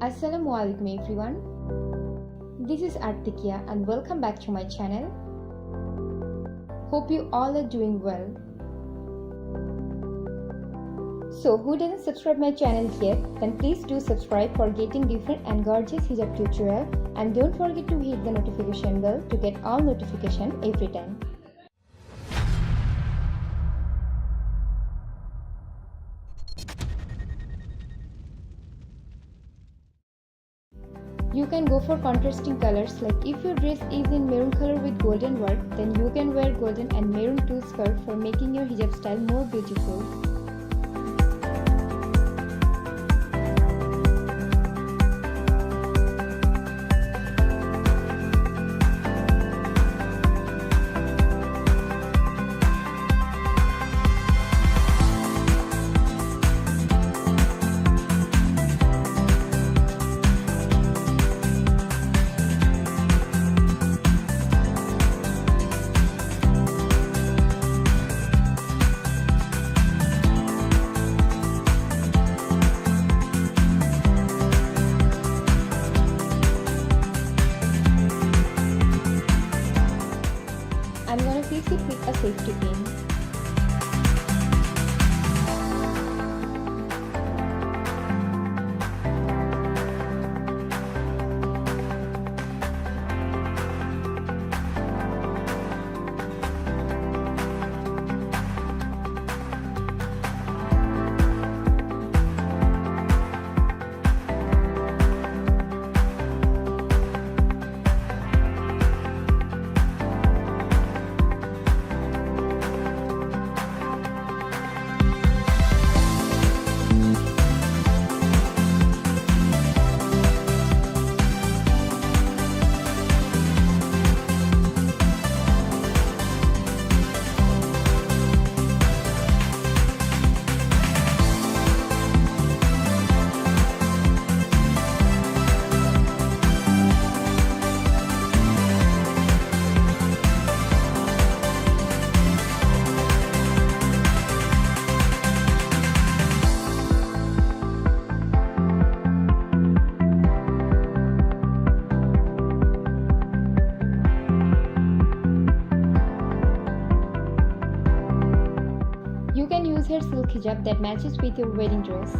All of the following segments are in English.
Assalamualaikum everyone. This is Artikia and welcome back to my channel. Hope you all are doing well. So who doesn't subscribe my channel yet, then please do subscribe for getting different and gorgeous hijab tutorial, and don't forget to hit the notification bell to get all notification every time. You can go for contrasting colors, like if your dress is in maroon color with golden work, then you can wear golden and maroon tulle skirt for making your hijab style more beautiful. I'm gonna fix it with a safety pin. You can use her silk hijab that matches with your wedding dress.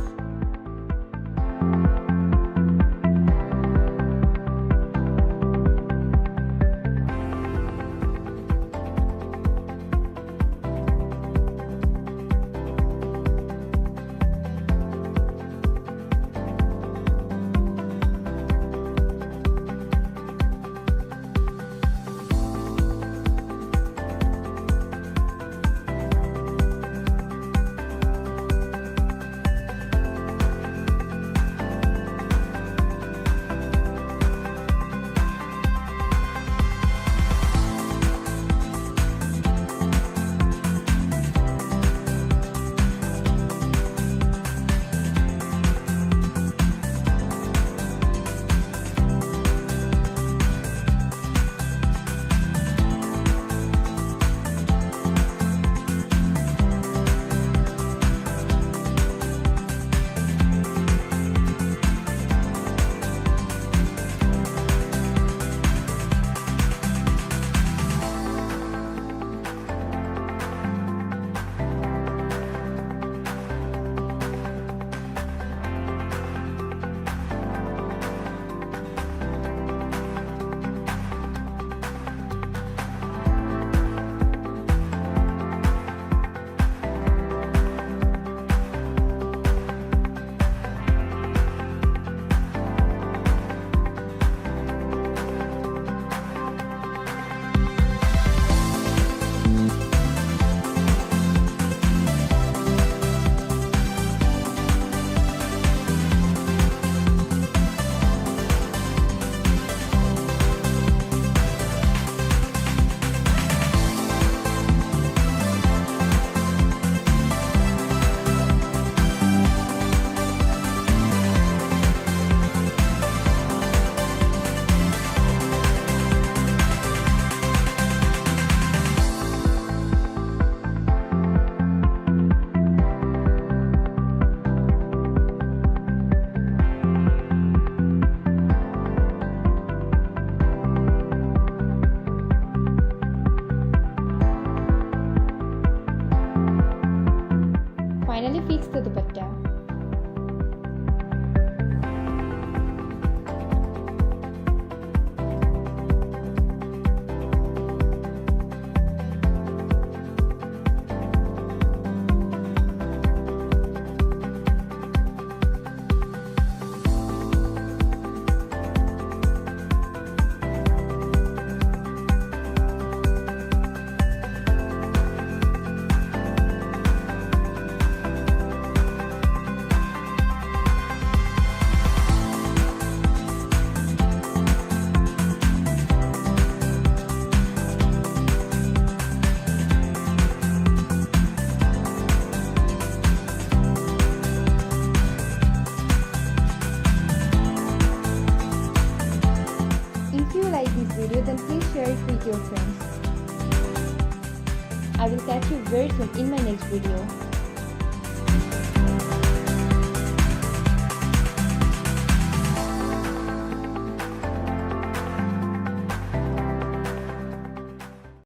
video, then please share it with your friends. I will catch you very soon in my next video.